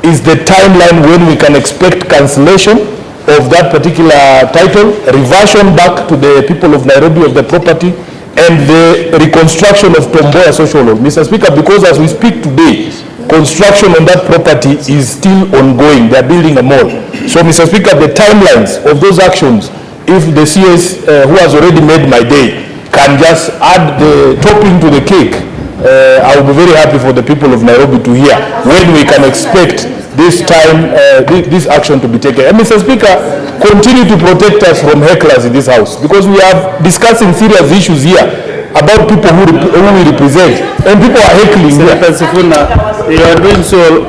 is the timeline when we can expect cancellation of that particular title, reversion back to the people of Nairobi of the property, and the reconstruction of Tomboya social hall. Mr. Speaker, because as we speak today, construction on that property is still ongoing. They are building a mall. So, Mr. Speaker, the timelines of those actions, if the CS who has already made my day can just add the topping to the cake, I will be very happy for the people of Nairobi to hear when we can expect this time, this action to be taken. And Mr. Speaker, continue to protect us from hecklers in this house, because we are discussing serious issues here about people who we represent, and people are heckling. Senator Sifuna, you are doing so.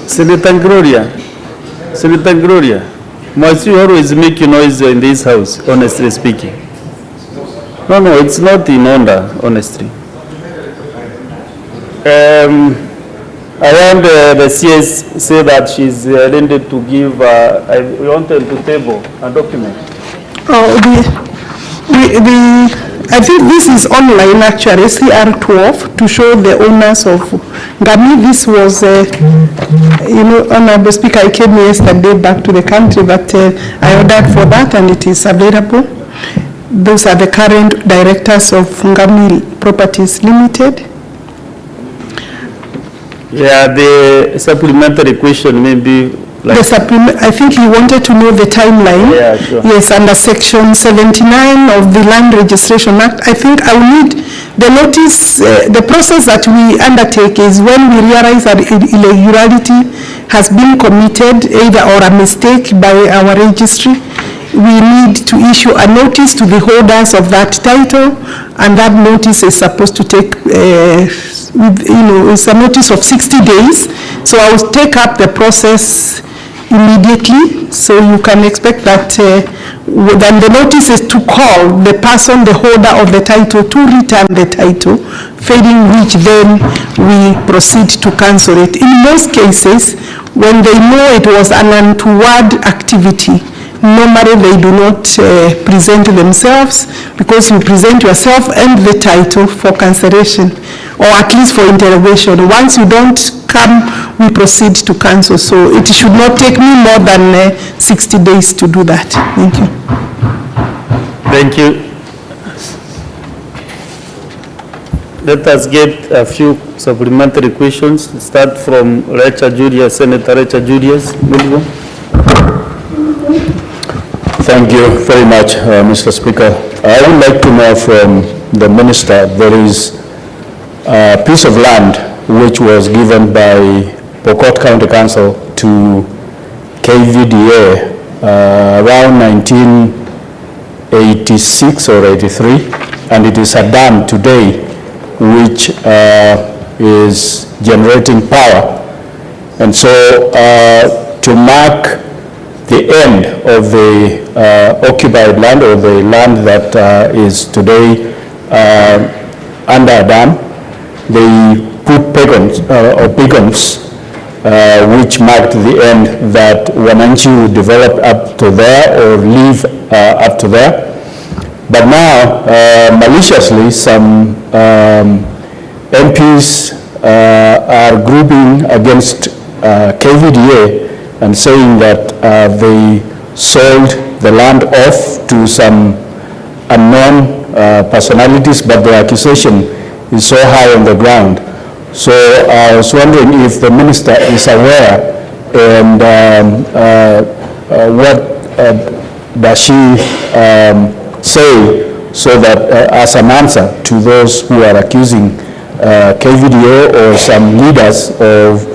Senator Gloria, must you always make noise in this house, honestly speaking? No, it's not in order, honestly. I want the CS say that she's intended to give, we wanted to table a document. I think this is online actually, CR12, to show the owners of Ngami. This was, Honorable Speaker, I came yesterday back to the country, but I ordered for that and it is available. Those are the current directors of Ngami Properties Limited. Yeah, the supplementary question maybe. Like the supplement, I think he wanted to know the timeline. Yeah, sure. Yes, under Section 79 of the Land Registration Act. I think I will need the notice. The process that we undertake is when we realize that irregularity has been committed, either or a mistake by our registry, we need to issue a notice to the holders of that title, and that notice is supposed to take, it's a notice of 60 days. So I will take up the process immediately. So you can expect that then the notice is to call the person, the holder of the title, to return the title, failing which then we proceed to cancel it. In most cases, when they know it was an untoward activity, normally they do not present themselves, because you present yourself and the title for cancellation, or at least for interrogation. Once you don't come, we proceed to cancel. So it should not take me more than 60 days to do that. Thank you. Thank you. Let us get a few supplementary questions. Start from Senator Rachel Julius. Thank you very much, Mr. Speaker. I would like to know from the Minister, there is a piece of land which was given by Pokot County Council to KVDA around 1986 or 83, and it is a dam today which is generating power. And so to mark the end of the occupied land, or the land that is today under a dam, they put beacons which marked the end that Wananchi would develop up to there or live up to there. But now, maliciously, some MPs are grouping against KVDA and saying that they sold the land off to some unknown personalities, but the accusation is so high on the ground. So I was wondering if the minister is aware, and what does she say, so that as an answer to those who are accusing KVDA or some leaders of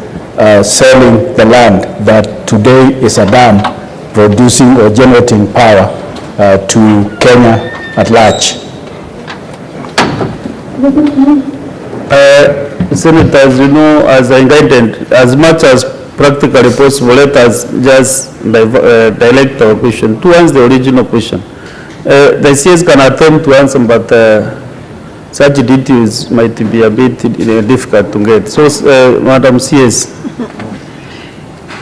selling the land that today is a dam producing or generating power to Kenya at large. Senators, as I guided, as much as practically possible, let us just direct our question towards the original question. The CS can attempt to answer, but such details might be a bit difficult to get. So, Madam CS.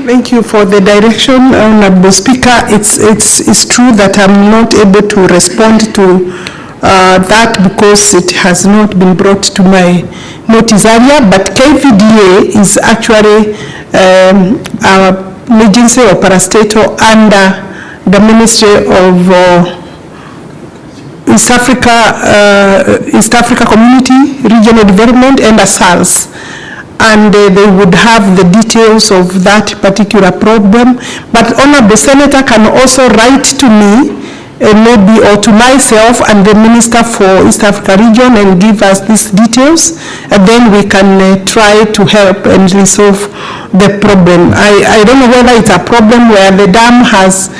Thank you for the direction, Honorable Speaker. It's true that I'm not able to respond to that because it has not been brought to my notice area, but KVDA is actually an agency or parastatal under the Ministry of East Africa Community, Regional Development, and ASALS. And they would have the details of that particular problem. But Honorable Senator can also write to me, maybe, or to myself and the Minister for East Africa Region, and give us these details, and then we can try to help and resolve the problem. I don't know whether it's a problem where the dam has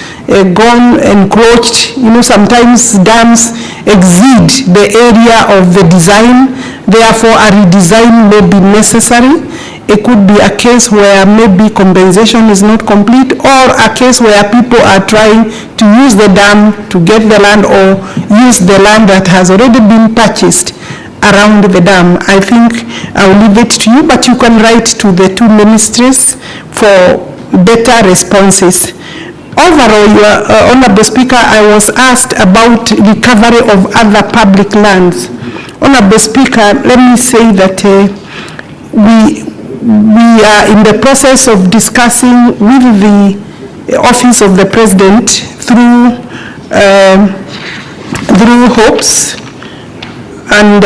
gone encroached. You know, sometimes dams exceed the area of the design, therefore a redesign may be necessary. It could be a case where maybe compensation is not complete, or a case where people are trying to use the dam to get the land, or use the land that has already been purchased around the dam. I think I'll leave it to you, but you can write to the two ministries for better responses. Overall, Your Honorable Speaker, I was asked about recovery of other public lands. Honorable Speaker, let me say that we are in the process of discussing with the Office of the President through hopes, and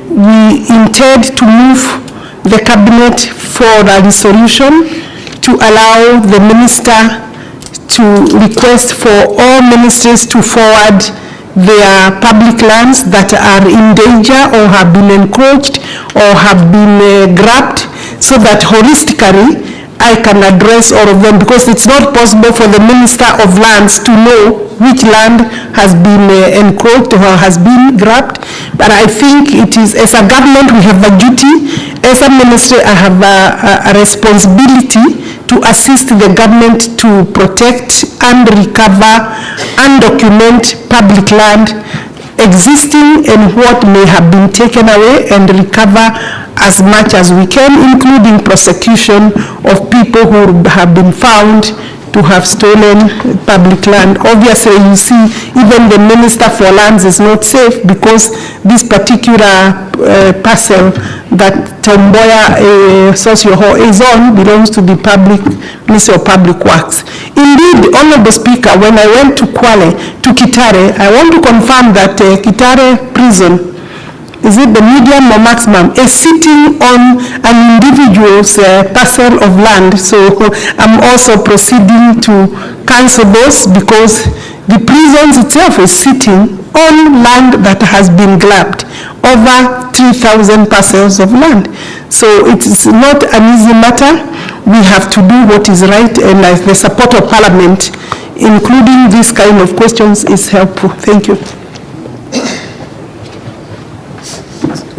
we intend to move the Cabinet for a resolution to allow the Minister to request for all ministries to forward their public lands that are in danger or have been encroached or have been grabbed, so that holistically I can address all of them, because it's not possible for the Minister of Lands to know which land has been encroached or has been grabbed. But I think it is, as a government, we have a duty. As a ministry, I have a responsibility to assist the government to protect and recover and document public land existing and what may have been taken away, and recover as much as we can, including prosecution of people who have been found to have stolen public land. Obviously, you see, even the Minister for Lands is not safe, because this particular parcel that Tomboya Socio is on belongs to the Ministry of Public Works. Indeed, Honorable Speaker, when I went to Kwale, to Kitare, I want to confirm that Kitare prison, is it the medium or maximum, is sitting on an individual's parcel of land. So I'm also proceeding to cancel those, because the prison itself is sitting on land that has been grabbed, over 3,000 parcels of land. So it is not an easy matter. We have to do what is right, and the support of Parliament, including this kind of questions, is helpful. Thank you.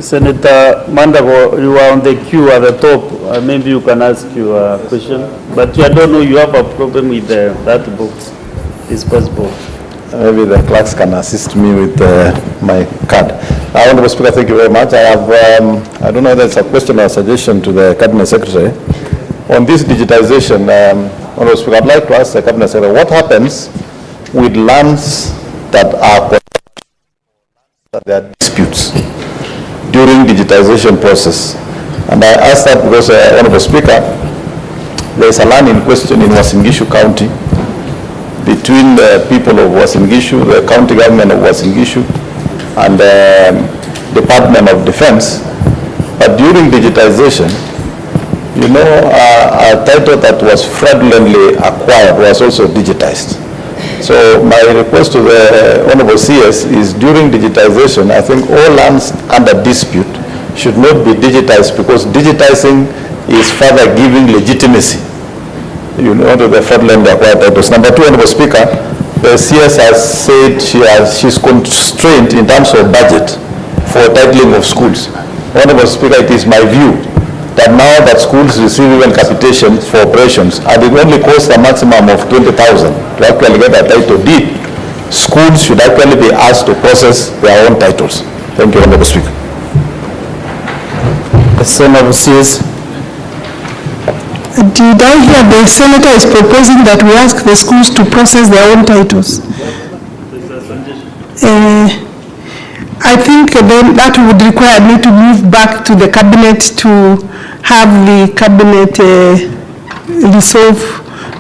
Senator Mandavo, you are on the queue at the top. Maybe you can ask your question, but I don't know, you have a problem with that box. It's possible. Maybe the clerks can assist me with my card. Honorable Speaker, thank you very much. I have, I don't know if there's a question or a suggestion to the Cabinet Secretary. On this digitization, Honorable Speaker, I'd like to ask the Cabinet Secretary, what happens with lands that are there are disputes during digitization process? And I ask that because, Honorable Speaker, there is a land in question in Uasin Gishu County between the people of Uasin Gishu, the county government of Uasin Gishu, and the Department of Defense. But during digitization, you know, a title that was fraudulently acquired was also digitized. So my request to the Honorable CS is, during digitization, I think all lands under dispute should not be digitized, because digitizing is further giving legitimacy, you know, to the fraudulently acquired titles. Number two, Honorable Speaker, the CS has said she's constrained in terms of budget for titling of schools. Honorable Speaker, it is my view that now that schools receive even capitation for operations, and it only costs a maximum of 20,000 to actually get a title deed, schools should actually be asked to process their own titles. Thank you, Honorable Speaker. Senator CS. Did I hear the Senator is proposing that we ask the schools to process their own titles? I think then that would require me to move back to the cabinet to have the cabinet resolve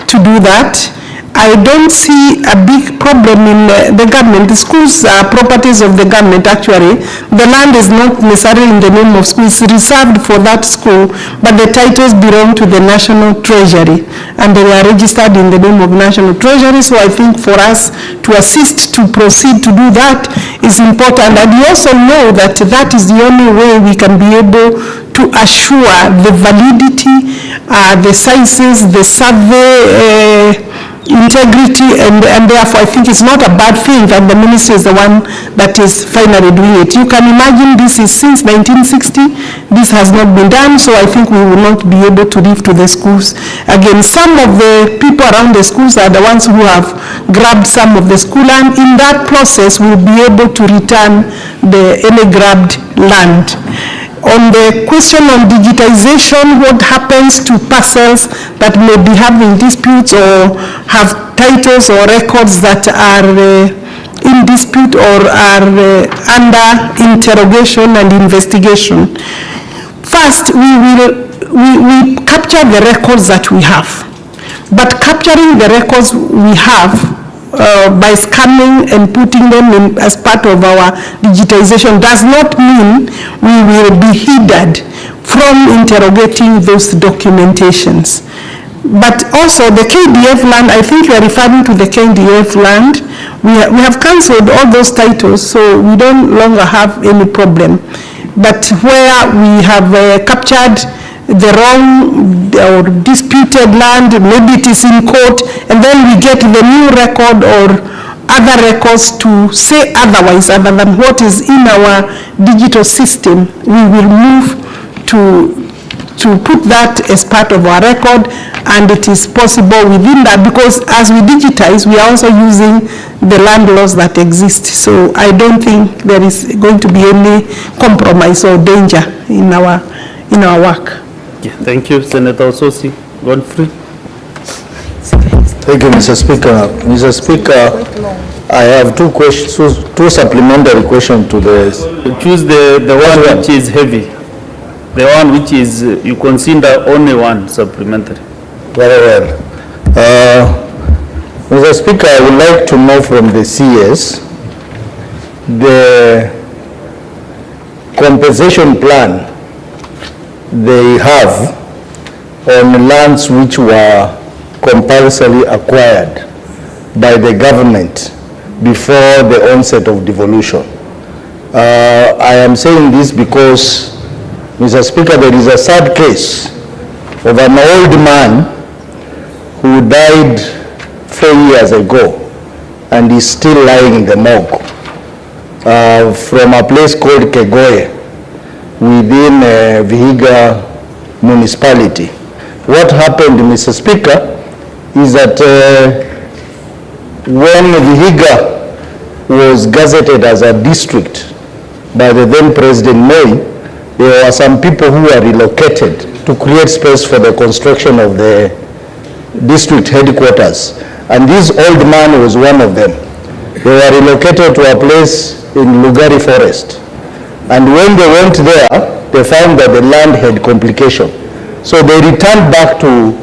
to do that. I don't see a big problem in the government. The schools are properties of the government actually. The land is not necessarily in the name of school. It's reserved for that school, but the titles belong to the National Treasury and they are registered in the name of National Treasury. So I think for us to assist to proceed to do that is important. And we also know that that is the only way we can be able to assure the validity, the sciences, the survey, integrity, and therefore I think it's not a bad thing that the ministry is the one that is finally doing it. You can imagine this is since 1960, this has not been done, so I think we will not be able to live to the schools. Again, some of the people around the schools are the ones who have grabbed some of the school land. In that process, we'll be able to return any grabbed land. On the question on digitization, what happens to parcels that may be having disputes or have titles or records that are in dispute or are under interrogation and investigation? First, we capture the records that we have. But capturing the records we have by scanning and putting them in as part of our digitization does not mean we will be hindered from interrogating those documentations. But also the KDF land, I think you are referring to the KDF land. We have cancelled all those titles, so we don't longer have any problem. But where we have captured the wrong or disputed land, maybe it is in court, and then we get the new record or other records to say otherwise other than what is in our digital system, we will move to put that as part of our record, and it is possible within that, because as we digitize, we are also using the land laws that exist. So I don't think there is going to be any compromise or danger in our work. Yeah, thank you, Senator Ososi. Godfrey. Thank you, Mr. Speaker. Mr. Speaker, I have two questions, two supplementary questions to this. Choose the one which is heavy. The one which is, you consider only one supplementary. Very well. Mr. Speaker, I would like to know from the CS the compensation plan they have on lands which were compulsorily acquired by the government before the onset of devolution. I am saying this because, Mr. Speaker, there is a sad case of an old man who died 4 years ago and is still lying in the morgue from a place called Kegoye within Vihiga municipality. What happened, Mr. Speaker, is that when Vihiga was gazetted as a district by the then President Moi, there were some people who were relocated to create space for the construction of the district headquarters. And this old man was one of them. They were relocated to a place in Lugari Forest. And when they went there, they found that the land had complication. So they returned back to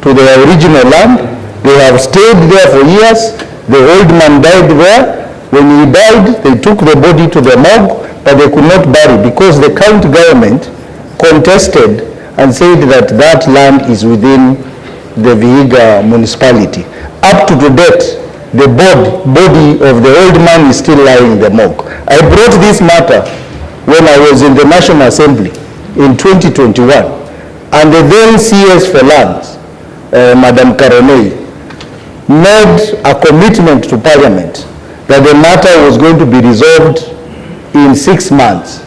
their original land. They have stayed there for years. The old man died there. When he died, they took the body to the morgue, but they could not bury because the county government contested and said that that land is within the Vihiga municipality. Up to date, the body of the old man is still lying in the morgue. I brought this matter when I was in the National Assembly in 2021, and the then CS for Lands, Madam Karonei, made a commitment to Parliament that the matter was going to be resolved in 6 months.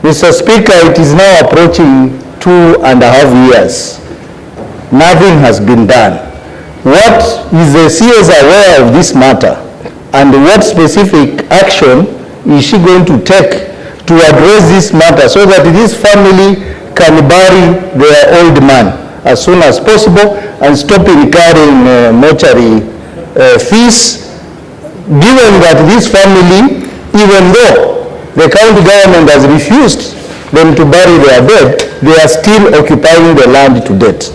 Mr. Speaker, it is now approaching 2.5 years. Nothing has been done. What is the CS aware of this matter, and what specific action is she going to take to address this matter so that this family can bury their old man as soon as possible and stop incurring mortuary fees, given that this family, even though The county government has refused them to bury their dead. They are still occupying the land to date.